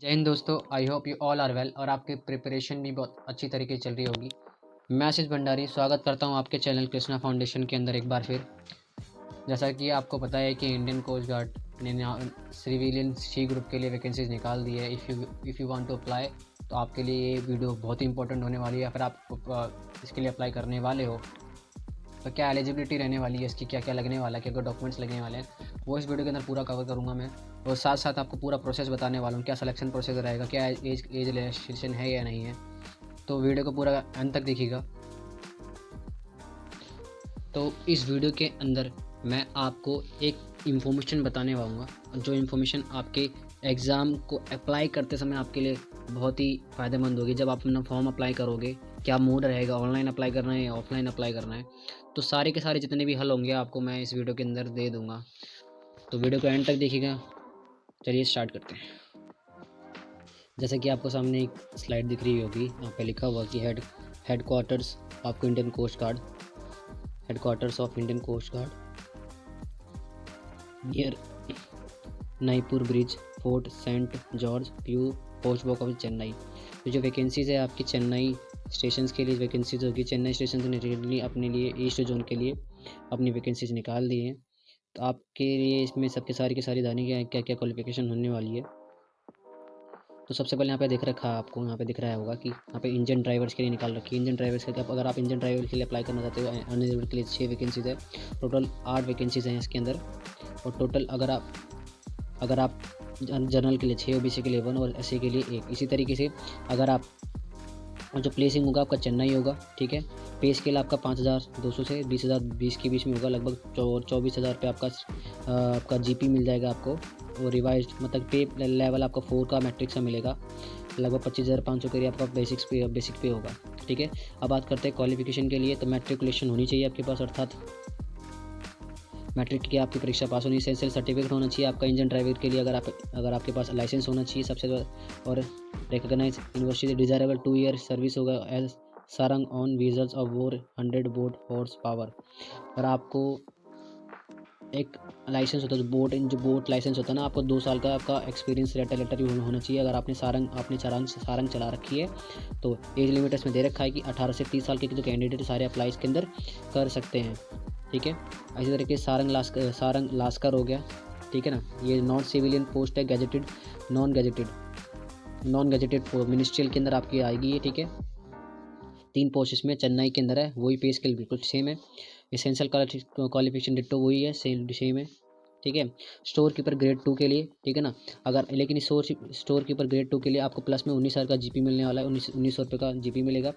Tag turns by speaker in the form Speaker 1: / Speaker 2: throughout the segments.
Speaker 1: जय हिंद दोस्तों, I hope you all are well और आपकी प्रिपरेशन भी बहुत अच्छी तरीके से चल रही होगी। मैं आशीष भंडारी स्वागत करता हूं आपके चैनल कृष्णा फाउंडेशन के अंदर एक बार फिर। जैसा कि आपको पता है कि इंडियन कोस्ट गार्ड ने सिविलियन सी ग्रुप के लिए वैकेंसीज निकाल दी है। If you want to apply तो आपके लिए ये वीडियो बहुत ही इंपॉर्टेंट होने वाली है। फिर आप इसके लिए अप्लाई करने वाले हो तो क्या एलिजिबिलिटी रहने वाली है, इसकी क्या क्या लगने वाला है, क्या क्या डॉक्यूमेंट्स लगने वाले हैं, वो इस वीडियो के अंदर पूरा कवर करूँगा मैं। और साथ साथ आपको पूरा प्रोसेस बताने वाला हूँ, क्या सिलेक्शन प्रोसेस रहेगा, क्या एज रिलैक्सेशन है या नहीं है। तो वीडियो को पूरा अंत तक देखिएगा। तो इस वीडियो के अंदर मैं आपको एक इन्फॉर्मेशन बताने वाला, जो इन्फॉर्मेशन आपके एग्ज़ाम को अप्लाई करते समय आपके लिए बहुत ही फ़ायदेमंद होगी। जब आप अपना फॉर्म अप्लाई करोगे, क्या मोड रहेगा, ऑनलाइन अप्लाई करना है या ऑफलाइन अप्लाई करना है, तो सारे के सारे जितने भी हल होंगे आपको मैं इस वीडियो के अंदर दे दूँगा। तो वीडियो को एंड तक देखिएगा। चलिए स्टार्ट करते हैं। जैसे कि आपको सामने एक स्लाइड दिख रही होगी, यहाँ पे लिखा हुआ कि headquarters of Indian coast guard, headquarters of Indian coast guard near Napier Bridge, Fort Saint George प्यू, पोस्ट बॉक्स ऑफ चेन्नई। तो जो वैकेंसीज़ है आपकी चेन्नई स्टेशन के लिए वैकेंसीज होगी। चेन्नई स्टेशन ने रिसेंटली अपने लिए ईस्ट जोन के लिए अपनी वैकेंसीज निकाल दी हैं। तो आपके लिए इसमें सबके सारी की सारी जानी क्या क्या क्वालिफिकेशन होने वाली है। तो सबसे पहले यहाँ पे दिख रखा है, आपको यहाँ पे दिख रहा होगा कि यहाँ पे इंजन ड्राइवर्स के लिए निकाल रखी है। इंजन ड्राइवर्स के अगर आप इंजन ड्राइवर के लिए अप्लाई करना चाहते हो, अनरिजर्व के लिए 6 वैकेंसीज है। टोटल 8 वैकेंसीज हैं इसके अंदर। और टोटल अगर आप जनरल के लिए 6, ओबीसी के लिए 1 और एससी के लिए 1। इसी तरीके से अगर आप जो प्लेसिंग होगा आपका चेन्नई होगा, ठीक है। पे स्केल आपका 5,200 से 20,020 के बीच में होगा। लगभग 24,000 पे आपका जीपी मिल जाएगा आपको। और रिवाइज मतलब पे लेवल आपका 4 का मैट्रिक से मिलेगा। लगभग 25,500 के लिए आपका बेसिक पे होगा, ठीक है। अब बात करते हैं क्वालिफिकेशन के लिए। तो मैट्रिकुलेशन होनी चाहिए आपके पास, अर्थात मैट्रिक की आपकी परीक्षा पास होनी चाहिए। एसेंशियल सर्टिफिकेट होना चाहिए आपका इंजन ड्राइवर के लिए। अगर आपके पास लाइसेंस होना चाहिए सबसे ज़्यादा। और recognise university desirable 2 year service होगा as serang on wheels of over 100 boat horse power. और आपको एक लाइसेंस होता है जो बोट लाइसेंस होता है ना, आपको 2 साल का आपका एक्सपीरियंस लेटर होना चाहिए। अगर आपने सारंग चला रखी है तो एज लिमिट इसमें दे रखा है कि 18 से 30 साल के जो कैंडिडेट सारे अप्लाई इसके अंदर कर सकते हैं, ठीक है। इसी तरीके से सारंग लास्कर हो गया, ठीक है ना। ये नॉन सिविलियन पोस्ट है, गैजेटेड नॉन गैजेटेड मिनिस्ट्रियल के अंदर आपकी आएगी ये, ठीक है। 3 पोस्ट इसमें चेन्नई के अंदर है, वही पे स्केल बिल्कुल सेम है। एसेंशियल क्वालिफिकेशन डिट्टो वही है, सेम है, ठीक है। स्टोर कीपर ग्रेड 2 के लिए, ठीक है ना। अगर लेकिन स्टोर कीपर ग्रेड 2 के लिए आपको प्लस में 19,000 का जीपी मिलने वाला है, 1900 रुपये का जीपी मिलेगा।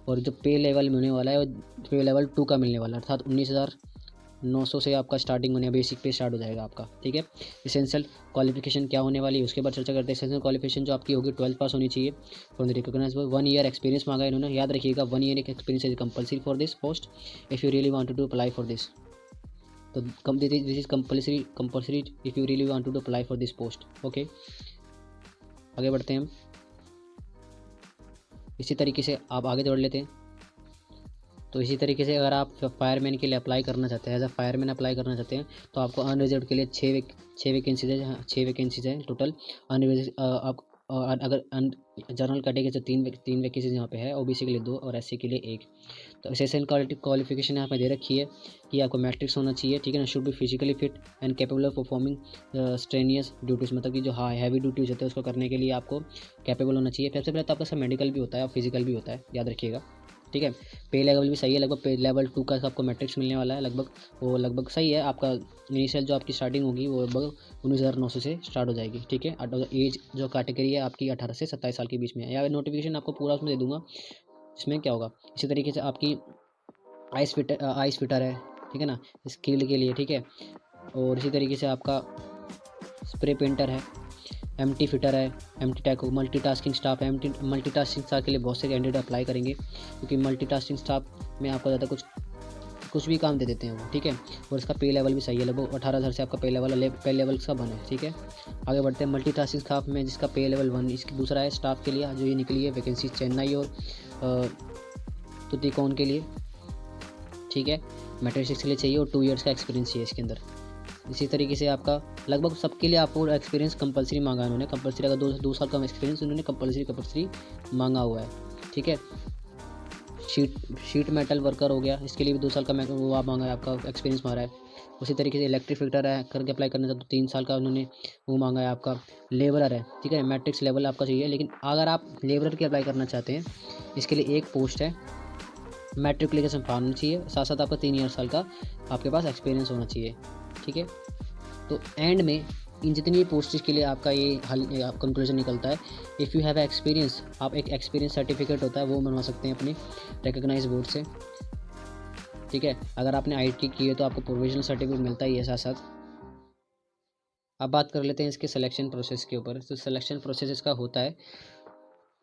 Speaker 1: और जो पे लेवल मिलने वाला है वो पे लेवल 2 का मिलने वाला है, अर्थात 19,900 से आपका स्टार्टिंग होने बेसिक पे स्टार्ट हो जाएगा आपका, ठीक है। एसेंशियल क्वालिफिकेशन क्या होने वाली है उसके बाद चर्चा करते हैं। एसेंशियल क्वालिफिकेशन जो आपकी होगी 12th पास होनी चाहिए। From the recognise 1 year experience मांगा इन्होंने, याद रखिएगा 1 year experience is compulsory for this post if you really want to apply for this. तो this is compulsory if you really want to apply for this post, okay. आगे बढ़ते हैं हम। इसी तरीके से आप आगे बढ़ लेते हैं। तो इसी तरीके से अगर आप फायरमैन के लिए अप्लाई करना चाहते हैं, एज अ फायरमैन अप्लाई करना चाहते हैं, तो आपको अनरिजर्व के लिए 6 वैकेंसीज हैं टोटल। आप अगर जनरल कैटेगरी से 3 वैकेंसीज यहाँ पे है, ओबीसी के लिए 2 और एससी के लिए 1। तो एसेंशियल क्वालिफिकेशन यहाँ पे दे रखी है कि आपको मैट्रिक्स होना चाहिए, ठीक है ना। Should be physically fit and capable of performing strenuous duties, मतलब कि जो हैवी ड्यूटीज़ होते हैं उसको करने के लिए आपको कैपेबल होना चाहिए। सबसे पहले तो आपका सब मेडिकल भी होता है और फिजिकल भी होता है, याद रखिएगा, ठीक है। पे लेवल भी सही है, लगभग पे लेवल 2 का आपको मैट्रिक्स मिलने वाला है। लगभग सही है। आपका इनिशियल जो आपकी स्टार्टिंग होगी वो लगभग 19,900 से स्टार्ट हो जाएगी, ठीक है। एज जो कैटेगरी है आपकी 18 से 27 साल के बीच में है। या नोटिफिकेशन आपको पूरा उसमें दे दूंगा, इसमें क्या होगा। इसी तरीके से आपकी आइस फिटर है, ठीक है ना, स्किल के लिए, ठीक है। और इसी तरीके से आपका स्प्रे पेंटर है, एमटी फिटर है, एमटी टैक मल्टीटास्किंग स्टाफ है। मल्टीटास्किंग स्टाफ के लिए बहुत से कैंडिडेट अप्लाई करेंगे, क्योंकि मल्टीटास्किंग स्टाफ में आपको ज़्यादा कुछ भी काम दे देते हैं वो, ठीक है। और इसका पे लेवल भी सही है, लगभग 18,000 से आपका पे लेवल का बना है, ठीक है। आगे बढ़ते हैं। मल्टीटास्किंग स्टाफ में जिसका पे लेवल 1, इसकी दूसरा है स्टाफ के लिए जो ये निकली है वैकेंसी चेन्नई और तुतिकोन के लिए, ठीक है। मैट्रिक्स के लिए चाहिए और 2 ईयर्स का एक्सपीरियंस चाहिए इसके अंदर। इसी तरीके से आपका लगभग सबके लिए आपको एक्सपीरियंस कंपलसरी मांगा है उन्होंने, कंपलसरी अगर 2 साल का एक्सपीरियंस उन्होंने कंपलसरी मांगा हुआ है, ठीक है। शीट मेटल वर्कर हो गया, इसके लिए भी 2 साल का वो आप मांगा है, आपका एक्सपीरियंस मांगा है। उसी तरीके से इलेक्ट्रिक फिटर है करके अप्लाई करना चाहते तो 3 साल का उन्होंने वो मांगा है। आपका लेबरर है, ठीक है, मैट्रिक्स लेवल आपका चाहिए, लेकिन अगर आप लेबरर की अप्लाई करना चाहते हैं इसके लिए एक पोस्ट है, मैट्रिकुलेशन पाना चाहिए, साथ साथ आपका 3 साल का आपके पास एक्सपीरियंस होना चाहिए, ठीक है। तो एंड में इन जितनी पोस्टेज के लिए आपका ये हल कंक्लूजन निकलता है, इफ़ यू हैव एक्सपीरियंस, आप एक एक्सपीरियंस सर्टिफिकेट होता है वो बनवा सकते हैं अपने रिकग्नाइज बोर्ड से, ठीक है। अगर आपने आईटी की है तो आपको प्रोविजनल सर्टिफिकेट मिलता ही है साथ साथ। अब बात कर लेते हैं इसके सिलेक्शन प्रोसेस के ऊपर। तो सिलेक्शन प्रोसेस इसका होता है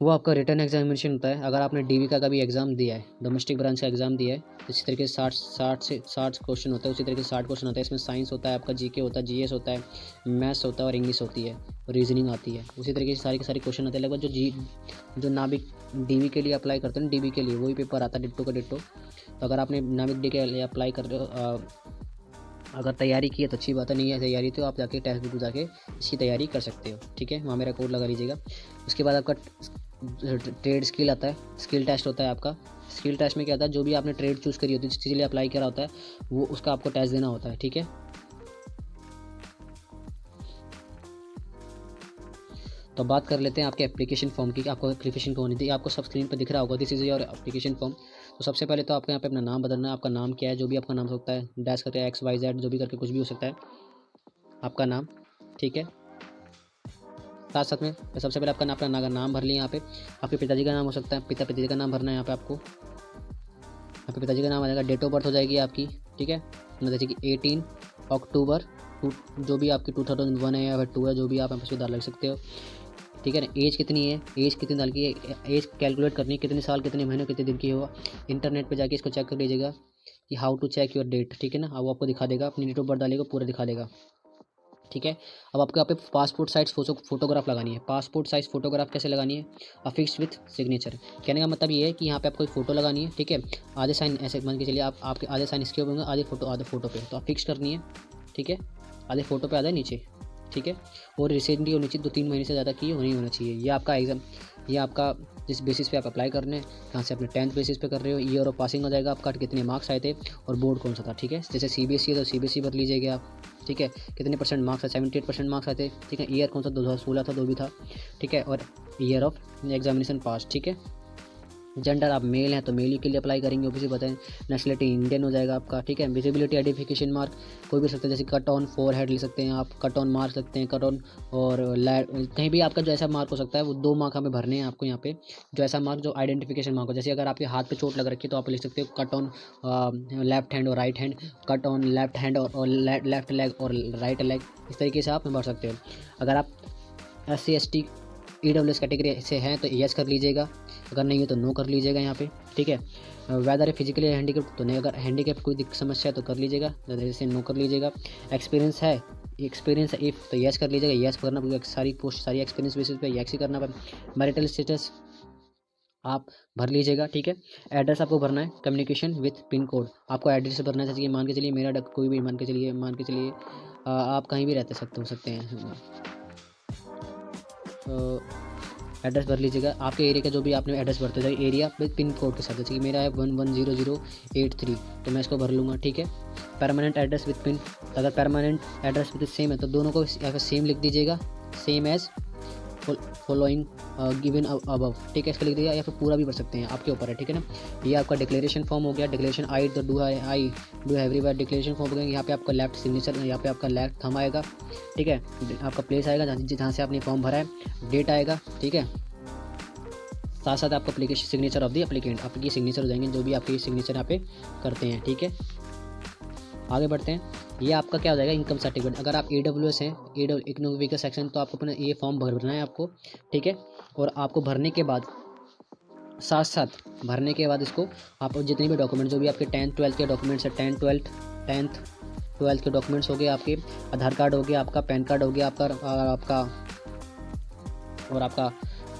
Speaker 1: वो आपका रिटर्न एग्जामिनेशन होता है। अगर आपने डीवी का कभी एग्ज़ाम दिया है, डोमेस्टिक ब्रांच का एग्ज़ाम दिया है, तो इसी तरीके से 60 क्वेश्चन होता है, उसी तरीके से 60 क्वेश्चन होता है। इसमें साइंस होता है, आपका जीके होता है, जीएस होता है, मैथ्स होता है और इंग्लिश होती है, और रीजनिंग आती है। उसी तरीके से सारी के सारे क्वेश्चन होते हैं। लगभग जो नाविक डीवी के लिए अप्लाई करते हैं ना, डीवी के लिए वही पेपर आता है डिट्टो का डिट्टो। तो अगर आपने नाविक डी के लिए अप्लाई कर रहे हो, अगर तैयारी की है तो अच्छी बात है, नहीं है तैयारी तो आप जाके टेस्ट बुक जाके इसकी तैयारी कर सकते हो, ठीक है। वहाँ मेरा कोड लगा लीजिएगा। उसके बाद आपका ट्रेड स्किल आता है, स्किल टेस्ट होता है आपका। स्किल टेस्ट में क्या होता है, जो भी आपने ट्रेड चूज़ करी होती है, जिसके लिए अप्लाई करा होता है, वो उसका आपको टेस्ट देना होता है, ठीक है। तो बात कर लेते हैं आपके एप्लीकेशन फॉर्म की, आपको एप्लीकेशन कौन थी, आपको सब स्क्रीन पर दिख रहा होगा, this is your application form. तो सबसे पहले तो आपको यहाँ पे अपना नाम बदलना है। आपका नाम क्या है, जो भी आपका नाम हो सकता है, डैश करके XYZ जो भी करके कुछ भी हो सकता है आपका नाम, ठीक है। साथ साथ में सबसे पहले अपना नाम भर लिया। यहाँ पे आपके पिताजी का नाम हो सकता है, पिताजी का नाम भरना है यहाँ पे आपको। यहाँ पे पिताजी का नाम आ जाएगा, डेट ऑफ बर्थ हो जाएगी आपकी, ठीक है, जैसे कि 18 अक्टूबर जो भी आपकी 2001 है या फिर 2 है, जो भी आप यहाँ पे सुधार लग सकते हो, ठीक है ना। एज कितनी है, एज कितने साल की है, एज कैलकुलेट करनी है, कितने साल कितने महीने कितने दिन की होगा। इंटरनेट पे जाके इसको चेक कर लीजिएगा कि how to check your date, ठीक है ना। वो आपको दिखा देगा, अपनी डेट ऑफ बर्थ डालेगा पूरा दिखा देगा, ठीक है। अब आपको यहाँ पे पासपोर्ट साइज फोटोग्राफ लगानी है। पासपोर्ट साइज फोटोग्राफ कैसे लगानी है, अफिक्स विथ सिग्नेचर। कहने का मतलब ये है कि यहाँ पे आपको एक फ़ोटो लगानी है, ठीक है। आधे साइन ऐसे मान के चलिए, आपके आधे साइन इसके ऊपर होंगे, आधे फोटो पे, तो आप फिक्स करनी है, ठीक है। आधे फोटो पे आधे नीचे, ठीक है। और रिसेंटली होनी चाहिए, 2-3 महीने से ज़्यादा की नहीं होना चाहिए। ये आपका एग्ज़ाम, ये आपका जिस बेसिस पे आप अप्लाई कर रहे हैं, कहाँ से अपने 10th बेसिस पे कर रहे हो, ईयर ऑफ पासिंग हो जाएगा आपका, कितने मार्क्स आए थे और बोर्ड कौन सा था, ठीक है। जैसे CBSE है तो CBSE भर लीजिएगा आप, ठीक है। कितने % मार्क्स है, 78% मार्क्स आए थे, ठीक है। ईयर कौन सा 2016 था, 2 भी था, ठीक है। और ईयर ऑफ एग्जामिनेशन पास, ठीक है। जेंडर आप मेल हैं तो मेल ही के लिए अप्लाई करेंगे, ऑब्वियसली बताएं। नेशनलिटी इंडियन हो जाएगा आपका, ठीक है। विजिबिलिटी आइडेंटिफिकेशन मार्क कोई भी सकते हैं, जैसे कट ऑन फोर हेड लिख सकते हैं आप, कट ऑन मार्क सकते हैं, कट ऑन और कहीं भी आपका जो ऐसा मार्क हो सकता है, वो 2 मार्क हमें भरने हैं आपको यहाँ पे। जो ऐसा मार्क जो आइडेंटिफिकेशन मार्क हो, जैसे अगर आपके हाथ पे चोट लग रखी है तो आप लिख सकते हो कट ऑन लेफ्ट हैंड और right hand, cut on left hand और लेफ्ट लेग और राइट लेग, इस तरीके से आप भर सकते हो। अगर आप SC ST EWS कैटेगरी से हैं तो यस कर लीजिएगा, अगर नहीं है तो नो कर लीजिएगा यहाँ पे, ठीक है। वेदर है फिजिकली हैंडीकेप तो नहीं, अगर हैंडीकेप कोई समस्या है तो कर लीजिएगा, जैसे नो कर लीजिएगा। एक्सपीरियंस है इफ़ तो यस कर लीजिएगा, यस करना पड़ेगा, सारी पोस्ट सारी एक्सपीरियंस बेसिस पे यस ही करना पड़ेगा। मैरिटल स्टेटस आप भर लीजिएगा, ठीक है। एड्रेस आपको भरना है, कम्युनिकेशन विथ पिन कोड आपको एड्रेस भरना चाहिए। मान के चलिए मेरा कोई भी मान के चलिए आप कहीं भी रहते हो सकते हैं, एड्रेस भर लीजिएगा। आपके एरिया का जो भी आपने एड्रेस भरते जाए, एरिया विद पिन कोड के साथ, जैसे कि मेरा है 110083 तो मैं इसको भर लूँगा, ठीक है। परमानेंट एड्रेस विद पिन, अगर परमानेंट एड्रेस विद सेम है तो दोनों को यहाँ पे सेम लिख दीजिएगा, same as following given above, ठीक है। इसको लिख दीजिएगा या फिर पूरा भी भर सकते हैं, आपके ऊपर है, ठीक है ना। ये आपका डिक्लेरेशन फॉर्म हो गया, डिक्लेरेशन आई तो डू एवरीवेयर डिक्लेरेशन फॉर्म हो गया। यहाँ पे आपका लेफ्ट सिग्नेचर, यहाँ पे आपका लेफ्ट थंब आएगा, ठीक है। आपका प्लेस आएगा जहाँ से आपने फॉर्म भरा है, डेट आएगा, ठीक है। साथ साथ आपका application signature of the applicant, आपकी सिग्नेचर हो जाएंगे जो भी आपके सिग्नेचर यहाँ पे करते हैं, ठीक है। आगे बढ़ते हैं। ये आपका क्या हो जाएगा, इनकम सर्टिफिकेट। अगर आप AWS हैं, इकोनॉमिक वीकर सेक्शन, तो आपको अपना ये फॉर्म भरना है आपको, ठीक है। और आपको भरने के बाद साथ साथ भरने के बाद इसको आप जितने भी डॉक्यूमेंट जो भी आपके 10th 12th के डॉक्यूमेंट्स है, 10th 12th के डॉक्यूमेंट्स हो गए आपके, आधार कार्ड हो गया आपका, पैन कार्ड हो गया आपका, और आपका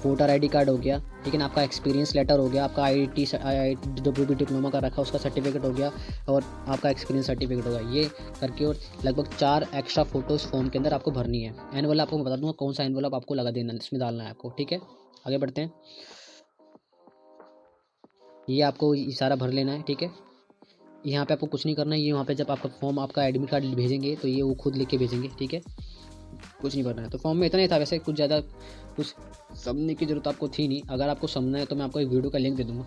Speaker 1: वोटर आईडी कार्ड हो गया, ठीक है ना, आपका एक्सपीरियंस लेटर हो गया, आपका IIT डिप्लोमा का रखा उसका सर्टिफिकेट हो गया, और आपका एक्सपीरियंस सर्टिफिकेट होगा, ये करके और लगभग 4 एक्स्ट्रा फ़ोटोज़ फॉर्म के अंदर आपको भरनी है। एनवलप आपको मैं बता दूँगा कौन सा एनवलप आपको लगा देना, इसमें डालना है आपको, ठीक है। आगे बढ़ते हैं। ये आपको ये सारा भर लेना है, ठीक है। यहाँ पे आपको कुछ नहीं करना है, ये वहाँ पे जब आपका फॉर्म आपका एडमिट कार्ड भेजेंगे तो ये वो खुद लिख के भेजेंगे, ठीक है। कुछ नहीं भरना है। तो फॉर्म में इतना ही था, वैसे कुछ ज़्यादा कुछ समझने की ज़रूरत आपको थी नहीं। अगर आपको समझना है तो मैं आपको एक वीडियो का लिंक दे दूँगा।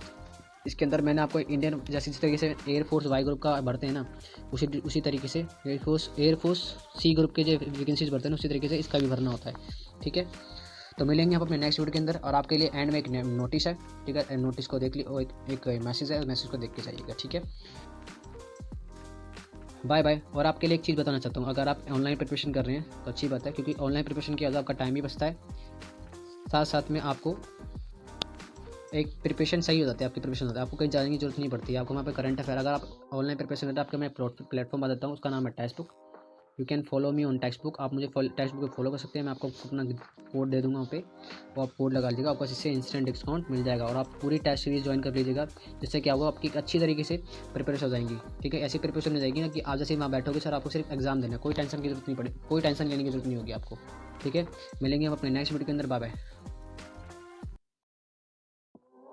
Speaker 1: इसके अंदर मैंने आपको इंडियन जैसे जिस तरीके से एयरफोर्स वाई ग्रुप का भरते हैं ना, उसी तरीके से एयरफोर्स सी ग्रुप के जो वैकेंसीज भरते हैं ना, उसी तरीके से इसका भी भरना होता है, ठीक है। तो मिलेंगे आप अपने नेक्स्ट वीडियो के अंदर, और आपके लिए एंड में एक नोटिस है, ठीक है। नोटिस को देख ली, और एक मैसेज है, मैसेज को देख के जाइएगा, ठीक है। Bye bye. और आपके लिए एक चीज़ बताना चाहता हूँ, अगर आप ऑनलाइन प्रिपरेशन कर रहे हैं तो अच्छी बात है, क्योंकि ऑनलाइन प्रिपरेशन के बाद आपका टाइम भी बचता है, साथ साथ में आपको एक प्रिपरेशन सही हो जाती है, आपकी प्रिपरेशन होता है, आपको कहीं जाने की जरूरत नहीं पड़ती है। आपको वहाँ पे करंट अफेयर, अगर आप ऑनलाइन प्रिपरेशन करते हैं, आपका मैं प्लेटफॉर्म बताता हूँ, उसका नाम है text book. You can follow me on text book. आप मुझे टेक्स्ट बुक को फॉलो कर सकते हैं, मैं आपको अपना कोड दे दूँगा वहाँ पे, वो आप कोड लगा लीजिएगा, आपको इससे इंस्टेंट डिस्काउंट मिल जाएगा, और आप पूरी टेस्ट सीरीज़ ज्वाइन कर लीजिएगा, जिससे क्या होगा, आपकी अच्छी तरीके से प्रिपरेशन हो जाएंगी, ठीक है। ऐसी प्रिपरेशन हो जाएगी ना कि आप जैसे वहाँ बैठोगे सर, आपको सिर्फ एग्जाम देना है, कोई टेंशन की जरूरत नहीं पड़े, कोई टेंशन लेने की जरूरत नहीं होगी आपको, ठीक है। मिलेंगे हम अपने नेक्स्ट वीडियो के अंदर। Bye bye.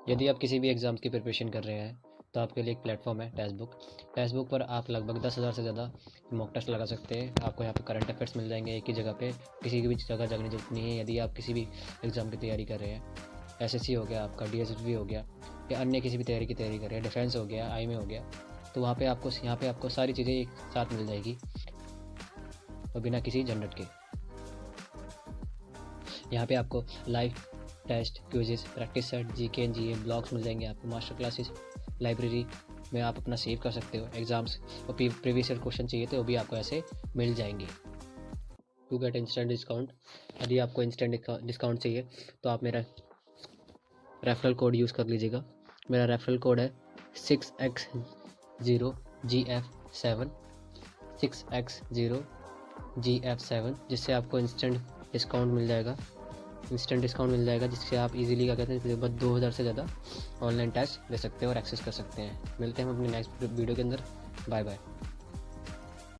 Speaker 1: यदि आप किसी भी एग्ज़ाम की प्रिपरेशन कर रहे हैं तो आपके लिए एक प्लेटफॉर्म है टेक्स्ट बुक। टेक्स्ट बुक पर आप लगभग 10,000 से ज़्यादा मॉक टेस्ट लगा सकते हैं। आपको यहाँ पे करंट अफेयर्स मिल जाएंगे एक ही जगह पे, किसी की भी जगह जाने की जरूरत नहीं है। यदि आप किसी भी एग्ज़ाम की तैयारी कर रहे हैं, SSC हो गया, आपका DSSB हो गया, या अन्य किसी भी तैयारी की तैयारी कर रहे हैं, डिफेंस हो गया, IMA हो गया, तो वहाँ पे आपको सारी चीज़ें एक साथ मिल जाएगी, और बिना किसी झंझट के। यहाँ पे आपको live test, quizzes, practice set, GK and GA blogs मिल जाएंगे आपको, मास्टर क्लासेस, लाइब्रेरी में आप अपना सेव कर सकते हो एग्ज़ाम्स, और प्रीवियस ईयर क्वेश्चन चाहिए तो वो भी आपको ऐसे मिल जाएंगे। टू गेट इंस्टेंट डिस्काउंट, यदि आपको इंस्टेंट डिस्काउंट चाहिए तो आप मेरा रेफरल कोड यूज़ कर लीजिएगा। मेरा रेफरल कोड है 6x0GF7, 6x0GF7, जिससे आपको इंस्टेंट डिस्काउंट मिल जाएगा, जिससे आप इजीली क्या कहते हैं, बस 2000 से ज़्यादा ऑनलाइन टेस्ट दे सकते हैं और एक्सेस कर सकते हैं। मिलते हैं हम अपने नेक्स्ट वीडियो के अंदर। Bye bye.